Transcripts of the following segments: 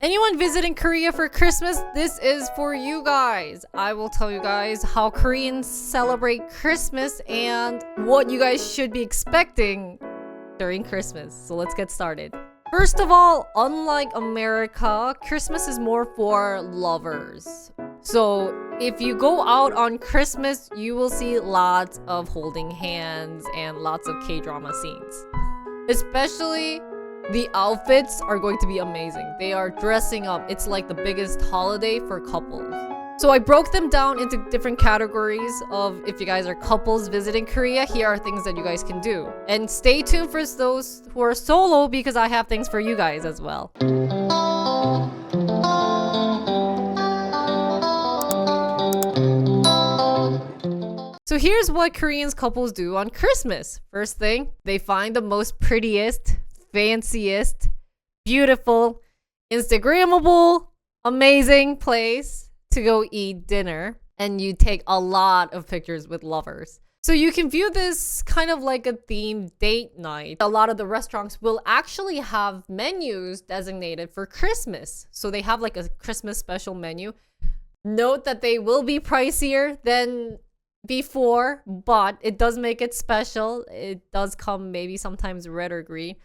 Anyone visiting Korea for Christmas, this is for you guys. I will tell you guys how Koreans celebrate Christmas and what you guys should be expecting during Christmas. So let's get started. First of all, unlike America, Christmas is more for lovers. So if you go out on Christmas, you will see lots of holding hands and lots of K-drama scenes. Especially the outfits are going to be amazing. They are dressing up. It's like the biggest holiday for couples. So I broke them down into different categories of if you guys are couples visiting Korea, here are things that you guys can do. And stay tuned for those who are solo because I have things for you guys as well. So here's what Korean couples do on Christmas. First thing, they find the most prettiest, fanciest, beautiful, Instagrammable, amazing place to go eat dinner, and you take a lot of pictures with lovers. So you can view this kind of like a themed date night. A lot of the restaurants will actually have menus designated for Christmas. So they have like a Christmas special menu. Note that they will be pricier than before, but it does make it special. It does come maybe sometimes red or green.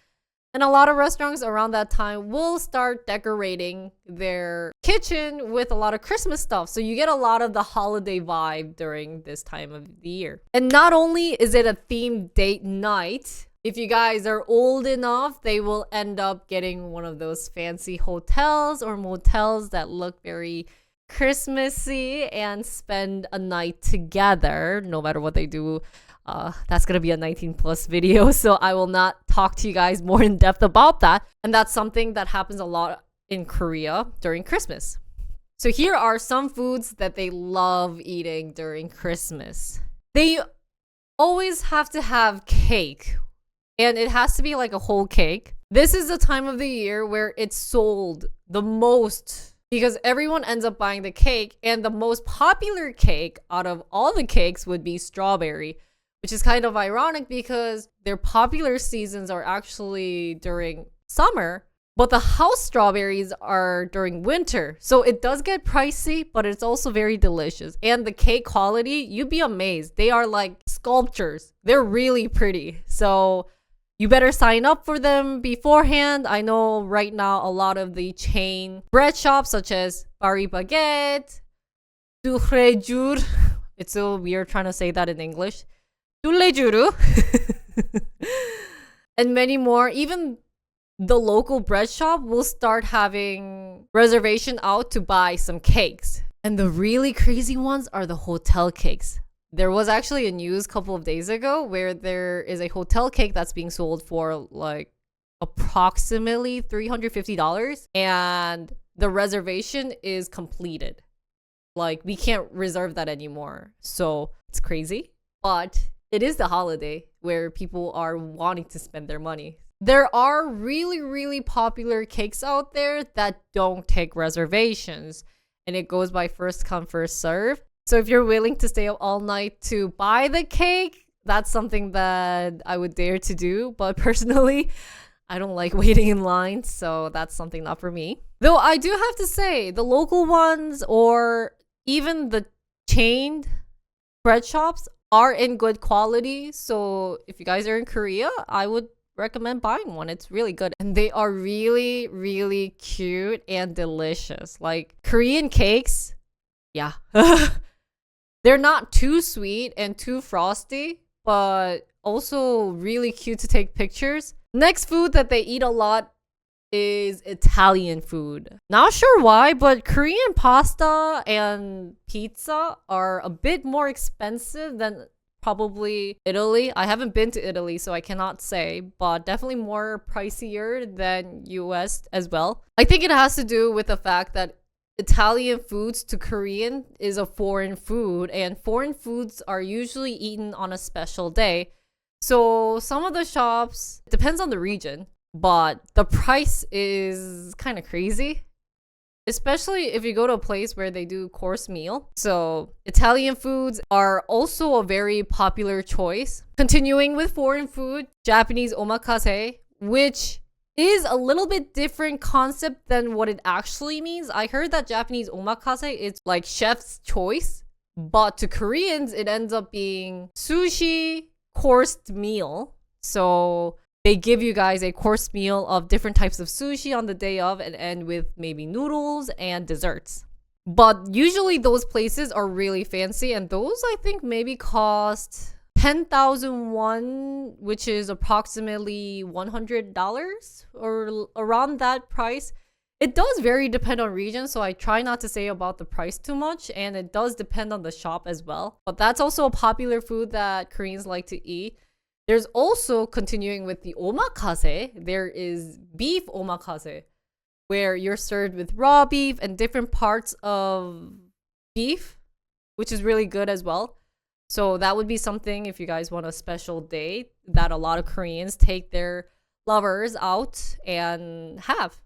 And a lot of restaurants around that time will start decorating their kitchen with a lot of Christmas stuff. So you get a lot of the holiday vibe during this time of the year. And not only is it a themed date night, if you guys are old enough, they will end up getting one of those fancy hotels or motels that look very Christmassy and spend a night together, no matter what they do. That's gonna be a 19+ video, so I will not talk to you guys more in depth about that. And that's something that happens a lot in Korea during Christmas. So here are some foods that they love eating during Christmas. They always have to have cake, and it has to be like a whole cake. This is the time of the year where it's sold the most because everyone ends up buying the cake, and the most popular cake out of all the cakes would be strawberry, which is kind of ironic because their popular seasons are actually during summer, but the house strawberries are during winter. So it does get pricey, but it's also very delicious. And the cake quality, you'd be amazed. They are like sculptures. They're really pretty. So you better sign up for them beforehand. I know right now a lot of the chain bread shops such as Paris Baguette, Durejur, it's so weird trying to say that in English, 눌러주시면 and many more. Even the local bread shop will start having reservation out to buy some cakes. And the really crazy ones are the hotel cakes. There was actually a news a couple of days ago where there is a hotel cake that's being sold for like approximately $350 and the reservation is completed. Like we can't reserve that anymore. So it's crazy, but it is the holiday where people are wanting to spend their money. There are really, really popular cakes out there that don't take reservations, and it goes by first come, first serve. So if you're willing to stay up all night to buy the cake, that's something that I would dare to do. But personally, I don't like waiting in line, so that's something not for me. Though I do have to say, the local ones or even the chained bread shops are in good quality. So if you guys are in Korea, I would recommend buying one. It's really good. And they are really, really cute and delicious. Like Korean cakes, yeah. They're not too sweet and too frosty, but also really cute to take pictures. Next food that they eat a lot is Italian food. Not sure why, but Korean pasta and pizza are a bit more expensive than probably Italy. I haven't been to Italy, so I cannot say, but definitely more pricier than US as well. I think it has to do with the fact that Italian foods to Korean is a foreign food, and foreign foods are usually eaten on a special day. So some of the shops, depends on the region, but the price is kind of crazy, especially if you go to a place where they do course meal. So Italian foods are also a very popular choice. Continuing with foreign food, Japanese omakase, which is a little bit different concept than what it actually means. I heard that Japanese omakase is like chef's choice, but to Koreans, it ends up being sushi coursed meal. So they give you guys a course meal of different types of sushi on the day of and end with maybe noodles and desserts. But usually those places are really fancy, and those I think maybe cost 10,000 won, which is approximately $100 or around that price. It does vary depend on region, so I try not to say about the price too much, and it does depend on the shop as well. But that's also a popular food that Koreans like to eat. There's also, continuing with the omakase, there is beef omakase, where you're served with raw beef and different parts of beef, which is really good as well. So that would be something if you guys want a special date that a lot of Koreans take their lovers out and have.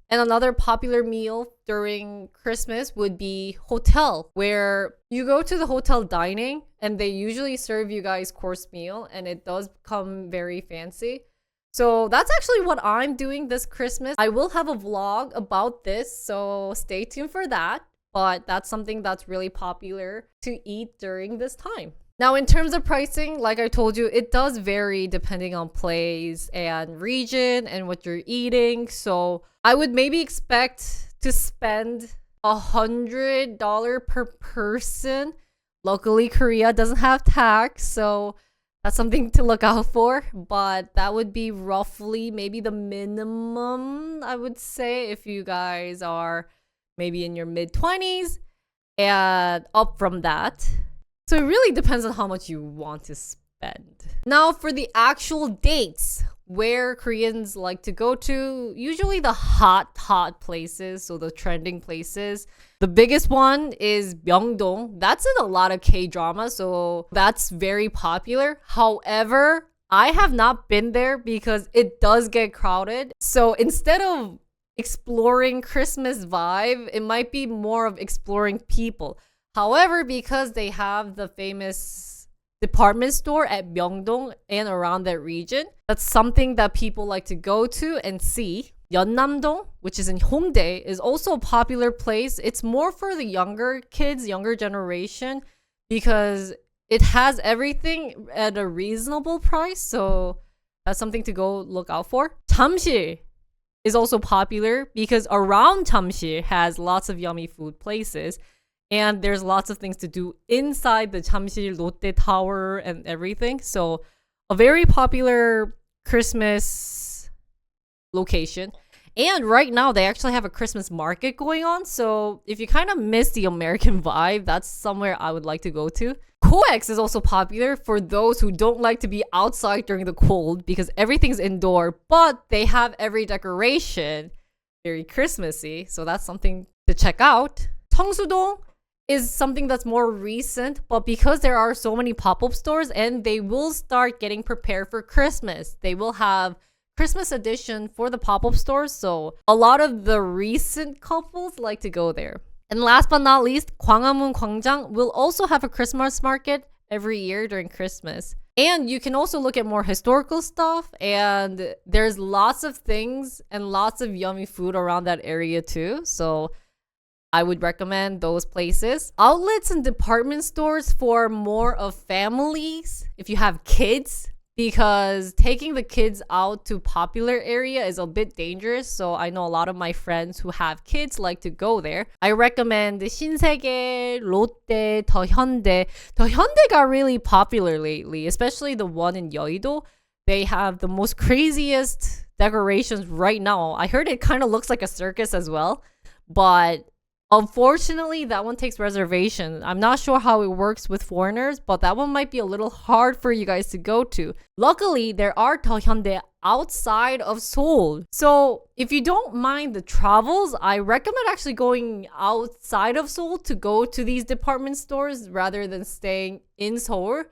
And another popular meal during Christmas would be hotel, where you go to the hotel dining and they usually serve you guys course meal, and it does become very fancy. So that's actually what I'm doing this Christmas. I will have a vlog about this, so stay tuned for that. But that's something that's really popular to eat during this time. Now, in terms of pricing, like I told you, it does vary depending on place and region and what you're eating. So I would maybe expect to spend $100 per person. Luckily, Korea doesn't have tax, so that's something to look out for. But that would be roughly maybe the minimum, I would say, if you guys are maybe in your mid-20s and up from that. So it really depends on how much you want to spend. Now for the actual dates where Koreans like to go to, usually the hot places, so the trending places. The biggest one is Myeongdong. That's in a lot of K-drama, so that's very popular. However, I have not been there because it does get crowded. So instead of exploring Christmas vibe, it might be more of exploring people. However, because they have the famous department store at Myeongdong and around that region, that's something that people like to go to and see. Yeonnam-dong, which is in Hongdae, is also a popular place. It's more for the younger kids, younger generation, because it has everything at a reasonable price. So that's something to go look out for. Jamsil is also popular because around Jamsil has lots of yummy food places, and there's lots of things to do inside the Jamsil Lotte Tower and everything. So a very popular Christmas location. And right now they actually have a Christmas market going on. So if you kind of miss the American vibe, that's somewhere I would like to go to. COEX is also popular for those who don't like to be outside during the cold because everything's indoor, but they have every decoration very Christmassy. So that's something to check out. Cheongsu-dong is something that's more recent, but because there are so many pop-up stores and they will start getting prepared for Christmas, they will have Christmas edition for the pop-up stores. So a lot of the recent couples like to go there. And last but not least, Gwanghwamun Gwangjang will also have a Christmas market every year during Christmas. And you can also look at more historical stuff, and there's lots of things and lots of yummy food around that area too. So I would recommend those places. Outlets and department stores for more of families, if you have kids, because taking the kids out to popular area is a bit dangerous. So I know a lot of my friends who have kids like to go there. I recommend 신세계, 롯데, 더현대. 더현대 got really popular lately, especially the one in Yeouido. They have the most craziest decorations right now. I heard it kind of looks like a circus as well, but unfortunately, that one takes reservation. I'm not sure how it works with foreigners, but that one might be a little hard for you guys to go to. Luckily, there are Daehyundae outside of Seoul. So if you don't mind the travels, I recommend actually going outside of Seoul to go to these department stores rather than staying in Seoul.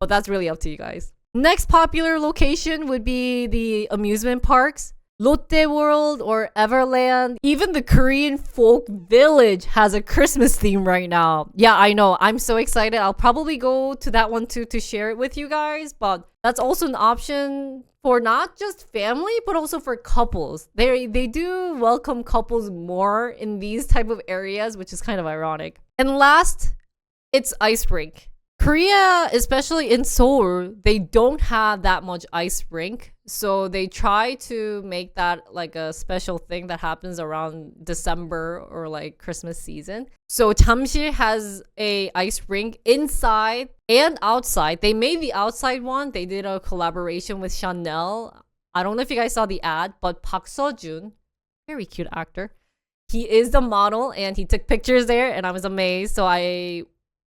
But that's really up to you guys. Next popular location would be the amusement parks. Lotte World or Everland. Even the Korean folk village has a Christmas theme right now. Yeah, I know. I'm so excited. I'll probably go to that one too to share it with you guys. But that's also an option for not just family, but also for couples. They do welcome couples more in these type of areas, which is kind of ironic. And last, it's ice rink. Korea, especially in Seoul, they don't have that much ice rink. So they try to make that like a special thing that happens around December or like Christmas season. So Jamsil has a ice rink inside and outside. They made the outside one. They did a collaboration with Chanel. I don't know if you guys saw the ad, but Park Seo-joon, very cute actor. He is the model and he took pictures there and I was amazed. So I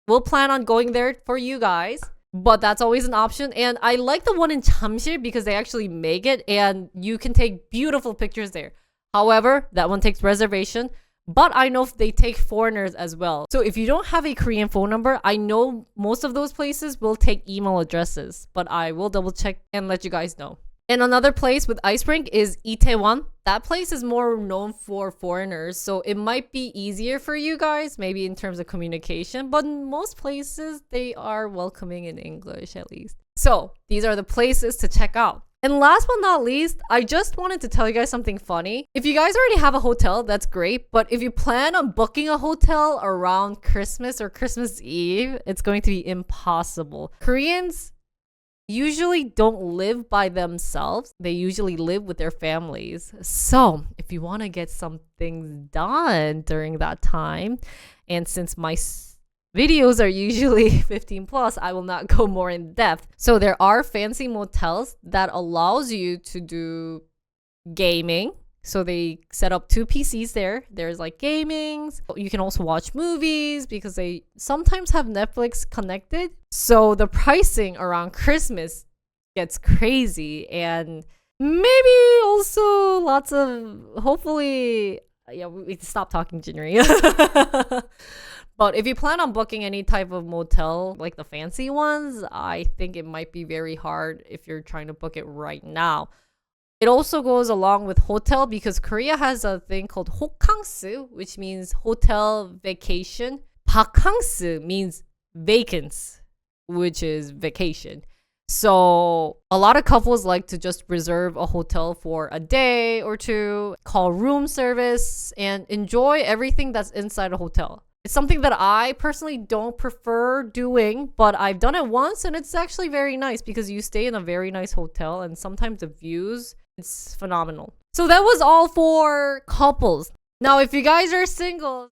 will plan on going there for you guys, but that's always an option. And I like the one in Jamsil because they actually make it and you can take beautiful pictures there. However, that one takes reservation, but I know they take foreigners as well. So if you don't have a Korean phone number, I know most of those places will take email addresses, but I will double check and let you guys know. And another place with ice rink is Itaewon. That place is more known for foreigners, so it might be easier for you guys, maybe in terms of communication, but in most places, they are welcoming in English at least. So these are the places to check out. And last but not least, I just wanted to tell you guys something funny. If you guys already have a hotel, that's great, but if you plan on booking a hotel around Christmas or Christmas Eve, it's going to be impossible. Koreans usually don't live by themselves. They usually live with their families. So if you want to get some things done during that time, and since my videos are usually 15 plus, I will not go more in depth. So there are fancy motels that allows you to do gaming. So they set up 2 PCs there. There's like gamings. You can also watch movies because they sometimes have Netflix connected. So the pricing around Christmas gets crazy, and maybe also lots of, hopefully, yeah, we stop talking Jinri. But if you plan on booking any type of motel, like the fancy ones, I think it might be very hard if you're trying to book it right now. It also goes along with hotel because Korea has a thing called 호캉스, which means hotel vacation. 바캉스 means vacants, which is vacation. So a lot of couples like to just reserve a hotel for a day or two, call room service, and enjoy everything that's inside a hotel. It's something that I personally don't prefer doing, but I've done it once and it's actually very nice because you stay in a very nice hotel and sometimes the views, it's phenomenal. So that was all for couples. Now, if you guys are single,